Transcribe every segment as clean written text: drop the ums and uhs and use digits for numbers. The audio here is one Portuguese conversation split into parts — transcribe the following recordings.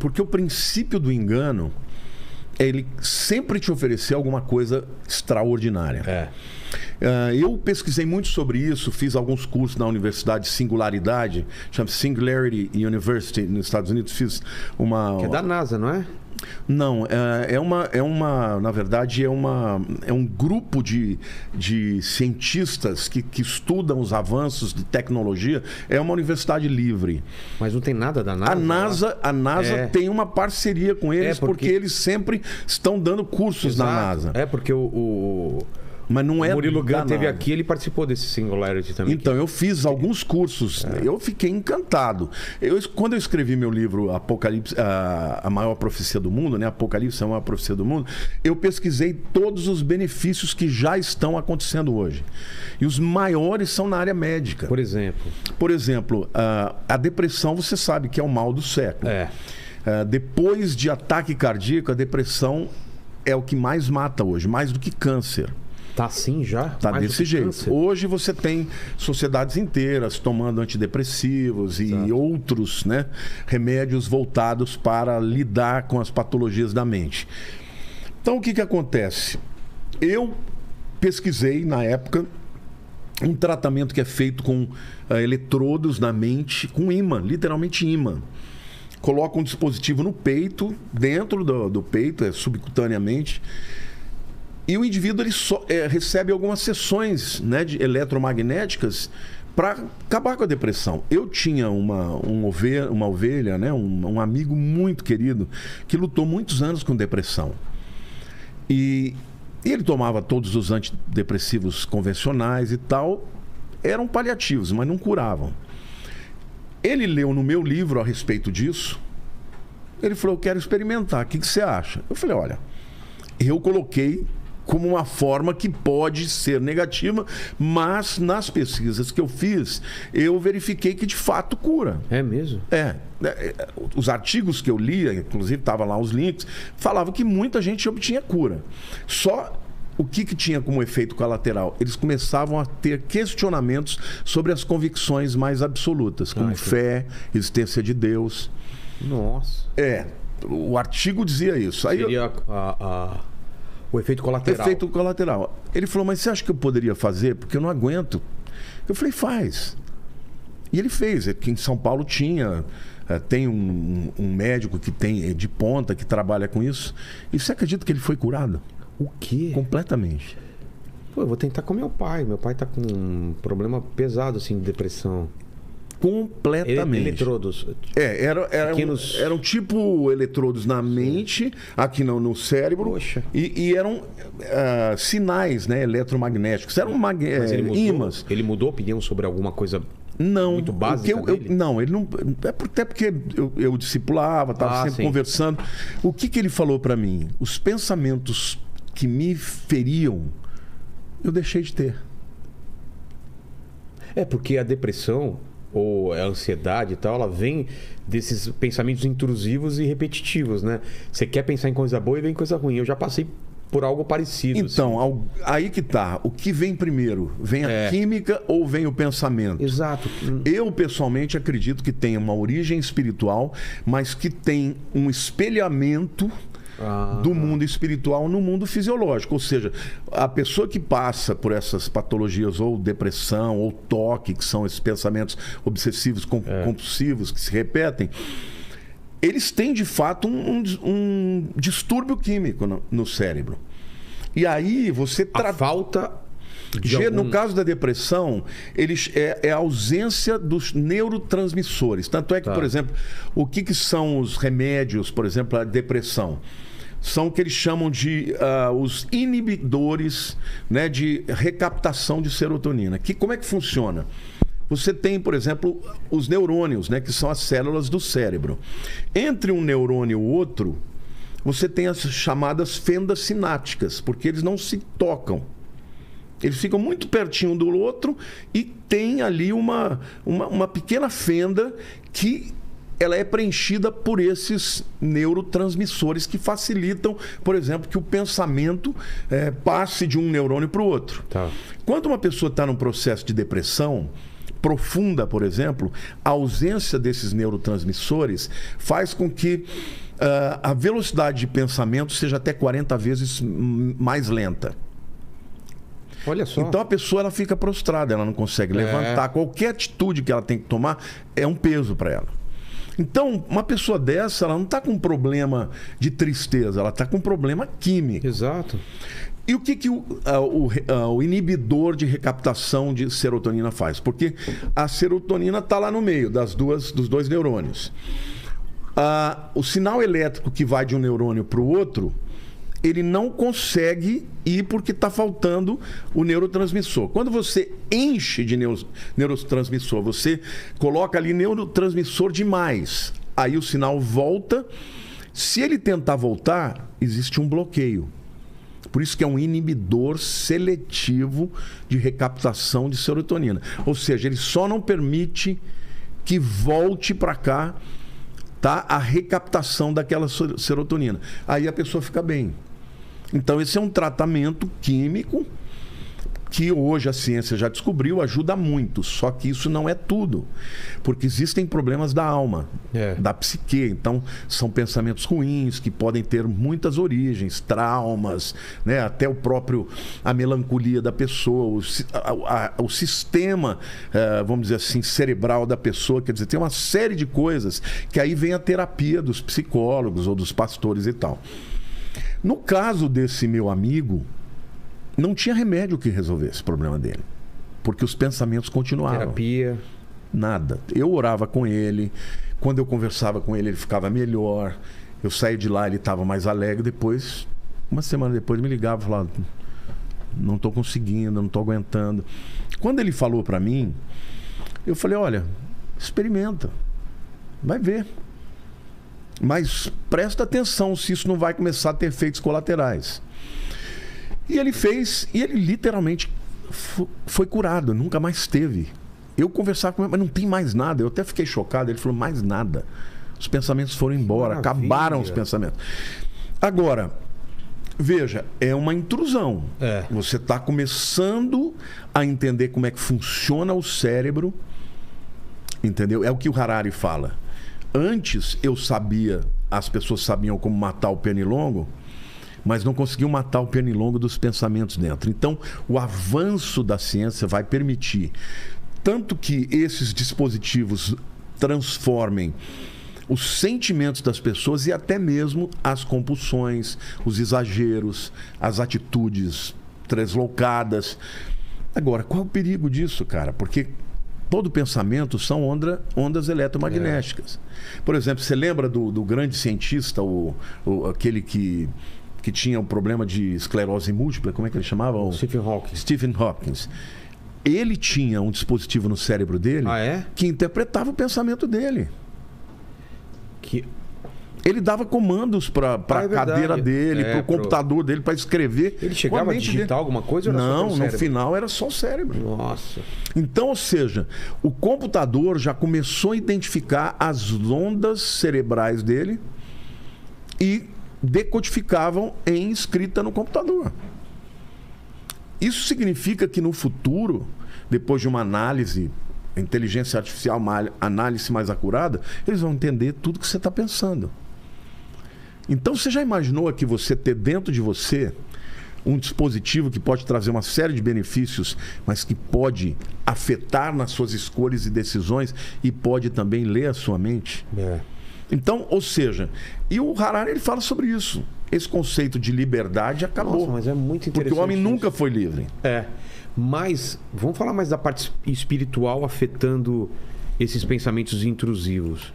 Porque o princípio do engano é ele sempre te oferecer alguma coisa extraordinária. Eu pesquisei muito sobre isso, fiz alguns cursos na Universidade de Singularidade, chama-se Singularity University, nos Estados Unidos. Fiz uma... Que é da NASA, não é? Não, na verdade, é um grupo de cientistas que estudam os avanços de tecnologia. É uma universidade livre. Mas não tem nada da NASA? A NASA tem uma parceria com eles, porque eles sempre estão dando cursos na NASA. Porque Mas não é. O Murilo Gun teve aqui, ele participou desse Singularity também. Então, eu fiz alguns cursos. Eu fiquei encantado. Quando eu escrevi meu livro Apocalipse, a maior profecia do mundo, né? Apocalipse é a maior profecia do mundo, eu pesquisei todos os benefícios que já estão acontecendo hoje. E os maiores são na área médica. Por exemplo, a depressão, você sabe que é o mal do século. Depois de ataque cardíaco, a depressão é o que mais mata hoje, mais do que câncer. Tá assim já? Tá desse jeito. Câncer. Hoje você tem sociedades inteiras tomando antidepressivos e outros, né, remédios voltados para lidar com as patologias da mente. Então o que acontece? Eu pesquisei na época um tratamento que é feito com eletrodos na mente, com ímã, literalmente ímã. Coloca um dispositivo no peito, dentro do peito, subcutaneamente. E o indivíduo ele recebe algumas sessões, né, eletromagnéticas para acabar com a depressão. Eu tinha uma ovelha, né, um amigo muito querido que lutou muitos anos com depressão. E ele tomava todos os antidepressivos convencionais e tal. Eram paliativos, mas não curavam. Ele leu no meu livro a respeito disso. Ele falou, eu quero experimentar, o que você acha? Eu falei, olha, eu coloquei como uma forma que pode ser negativa, mas nas pesquisas que eu fiz, eu verifiquei que de fato cura. É mesmo? Os artigos que eu lia, inclusive estavam lá os links, falavam que muita gente obtinha cura. Só o que tinha como efeito colateral? Eles começavam a ter questionamentos sobre as convicções mais absolutas, como fé, existência de Deus. Nossa. O artigo dizia isso. Aí seria o efeito colateral. Efeito colateral. Ele falou, mas você acha que eu poderia fazer? Porque eu não aguento. Eu falei, faz. E ele fez. Aqui em São Paulo tem um médico que tem de ponta, que trabalha com isso. E você acredita que ele foi curado? O quê? Completamente. Pô, eu vou tentar com meu pai. Meu pai tá com um problema pesado, assim, de depressão. Completamente. Eletrodos. Eram tipo eletrodos na mente, aqui no cérebro. Poxa. E eram sinais, né, eletromagnéticos. Eram ímãs. Ele mudou a opinião sobre alguma coisa muito básica dele? Não, ele não... Até porque eu discipulava, estava sempre conversando. O que ele falou para mim? Os pensamentos que me feriam, eu deixei de ter. Porque a depressão ou a ansiedade e tal, ela vem desses pensamentos intrusivos e repetitivos, né? Você quer pensar em coisa boa e vem coisa ruim. Eu já passei por algo parecido. Então, aí que tá. O que vem primeiro? Vem a química ou vem o pensamento? Exato. Eu, pessoalmente, acredito que tem uma origem espiritual, mas que tem um espelhamento do mundo espiritual no mundo fisiológico. Ou seja, a pessoa que passa por essas patologias, ou depressão, ou toque, que são esses pensamentos obsessivos, compulsivos, que se repetem, eles têm, de fato, um distúrbio químico no cérebro. E aí você... falta... No caso da depressão, é a ausência dos neurotransmissores. Tanto é que, por exemplo, o que são os remédios, por exemplo, a depressão? São o que eles chamam de os inibidores, né, de recaptação de serotonina. Como é que funciona? Você tem, por exemplo, os neurônios, né, que são as células do cérebro. Entre um neurônio e o outro, você tem as chamadas fendas sinápticas, porque eles não se tocam. Eles ficam muito pertinho do outro e tem ali uma pequena fenda que ela é preenchida por esses neurotransmissores que facilitam, por exemplo, que o pensamento passe de um neurônio para o outro. Quando uma pessoa está num processo de depressão, profunda, por exemplo, a ausência desses neurotransmissores faz com que a velocidade de pensamento seja até 40 vezes mais lenta. Olha só. Então a pessoa ela fica prostrada, ela não consegue levantar. Qualquer atitude que ela tem que tomar é um peso para ela. Então, uma pessoa dessa, ela não está com um problema de tristeza, ela está com um problema químico. Exato. E o que o inibidor de recaptação de serotonina faz? Porque a serotonina está lá no meio dos dois neurônios. O sinal elétrico que vai de um neurônio para o outro, ele não consegue ir porque está faltando o neurotransmissor. Quando você enche de neurotransmissor, você coloca ali neurotransmissor demais. Aí o sinal volta. Se ele tentar voltar, existe um bloqueio. Por isso que é um inibidor seletivo de recaptação de serotonina. Ou seja, ele só não permite que volte para cá, tá, a recaptação daquela serotonina. Aí a pessoa fica bem. Então esse é um tratamento químico que hoje a ciência já descobriu, ajuda muito. Só que isso não é tudo. Porque existem problemas da alma, da psique. Então são pensamentos ruins que podem ter muitas origens, traumas, né? Até a melancolia da pessoa, o sistema, vamos dizer assim, cerebral da pessoa. Quer dizer, tem uma série de coisas que aí vem a terapia dos psicólogos ou dos pastores e tal. No caso desse meu amigo, não tinha remédio que resolvesse o problema dele. Porque os pensamentos continuavam. Terapia. Nada. Eu orava com ele. Quando eu conversava com ele, ele ficava melhor. Eu saía de lá, ele estava mais alegre. Depois, uma semana depois, me ligava e falava: não estou conseguindo, não estou aguentando. Quando ele falou para mim, eu falei: olha, experimenta. Vai ver. Mas presta atenção se isso não vai começar a ter efeitos colaterais. E ele fez, e ele literalmente foi curado, nunca mais teve. Eu conversava com ele, mas não tem mais nada. Eu até fiquei chocado. Ele falou: mais nada. Os pensamentos foram embora, acabaram os pensamentos. Agora, veja, é uma intrusão. Você está começando a entender como é que funciona o cérebro. Entendeu? É o que o Harari fala. Antes eu sabia, as pessoas sabiam como matar o pernilongo, mas não conseguiam matar o pernilongo dos pensamentos dentro. Então, o avanço da ciência vai permitir tanto que esses dispositivos transformem os sentimentos das pessoas e até mesmo as compulsões, os exageros, as atitudes deslocadas. Agora, qual é o perigo disso, cara? Porque todo pensamento são ondas eletromagnéticas. Por exemplo, você lembra do grande cientista, aquele que tinha um problema de esclerose múltipla, como é que ele chamava? Stephen Hawking. Stephen Hawking. Ele tinha um dispositivo no cérebro dele que interpretava o pensamento dele. Ele dava comandos para a cadeira dele, para o computador dele, para escrever. Ele chegava a digitar alguma coisa? Ou era não, no final era só o cérebro. Nossa. Então, ou seja, o computador já começou a identificar as ondas cerebrais dele e decodificavam em escrita no computador. Isso significa que no futuro, depois de uma análise, inteligência artificial, uma análise mais acurada, eles vão entender tudo que você está pensando. Então, você já imaginou aqui você ter dentro de você um dispositivo que pode trazer uma série de benefícios, mas que pode afetar nas suas escolhas e decisões e pode também ler a sua mente? Então, ou seja, e o Harari ele fala sobre isso. Esse conceito de liberdade acabou. Nossa, mas é muito interessante. Porque o homem nunca foi livre. Mas vamos falar mais da parte espiritual afetando esses pensamentos intrusivos.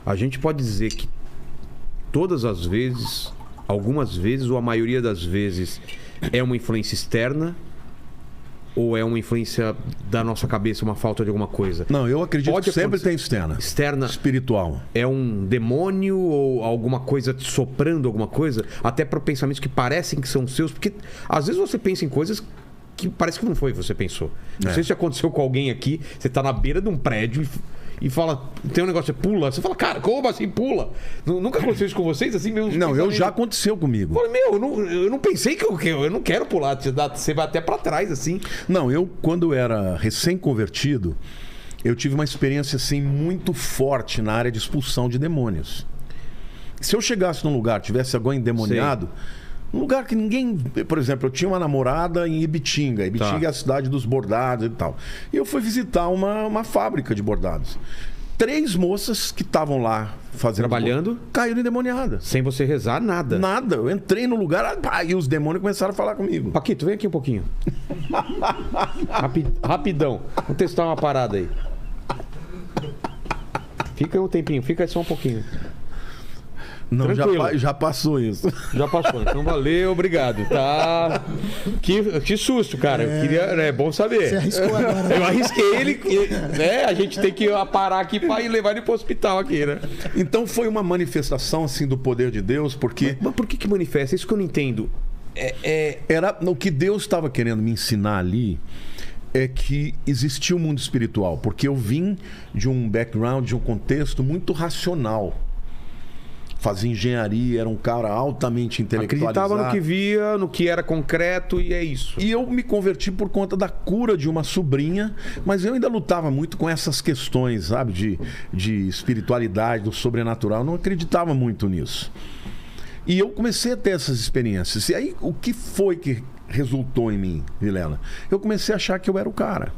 A gente pode dizer que todas as vezes, algumas vezes ou a maioria das vezes é uma influência externa ou é uma influência da nossa cabeça, uma falta de alguma coisa? Não, eu acredito que sempre tem externa. Externa. Espiritual. É um demônio ou alguma coisa te soprando alguma coisa? Até para pensamentos que parecem que são seus. Porque às vezes você pensa em coisas que parece que não foi o que você pensou. Não sei se aconteceu com alguém aqui. Você tá na beira de um prédio e fala, tem um negócio, você pula. Você fala, cara, como assim pula? Nunca aconteceu isso com vocês? Assim, não, já aconteceu comigo. Eu falei, eu não pensei que eu não quero pular. Você vai até para trás, assim. Não, quando eu era recém-convertido, eu tive uma experiência assim muito forte na área de expulsão de demônios. Se eu chegasse num lugar, tivesse alguém endemoniado, um lugar que ninguém... Por exemplo, eu tinha uma namorada em Ibitinga. Ibitinga é a cidade dos bordados e tal. E eu fui visitar uma fábrica de bordados. 3 moças que estavam lá fazendo... Trabalhando? Caíram endemoniadas. Sem você rezar nada. Nada. Eu entrei no lugar e os demônios começaram a falar comigo. Paquito, vem aqui um pouquinho. Rapidão. Vamos testar uma parada aí. Fica um tempinho, fica só um pouquinho. Não, já passou isso. Já passou, então valeu, obrigado. Tá. Que susto, cara. Eu queria, é bom saber. Você arriscou agora. Né? Eu arrisquei ele, né? A gente tem que parar aqui para ir levar ele pro hospital aqui, né? Então foi uma manifestação assim do poder de Deus, porque... Mas por que manifesta? Isso que eu não entendo. Era o que Deus estava querendo me ensinar ali. É que existia um mundo espiritual, porque eu vim de um background, de um contexto muito racional. Fazia engenharia, era um cara altamente intelectualizado. Acreditava no que via, no que era concreto, e é isso. E eu me converti por conta da cura de uma sobrinha, mas eu ainda lutava muito com essas questões, sabe, de espiritualidade, do sobrenatural. Eu não acreditava muito nisso. E eu comecei a ter essas experiências. E aí, o que foi que resultou em mim, Vilela? Eu comecei a achar que eu era o cara.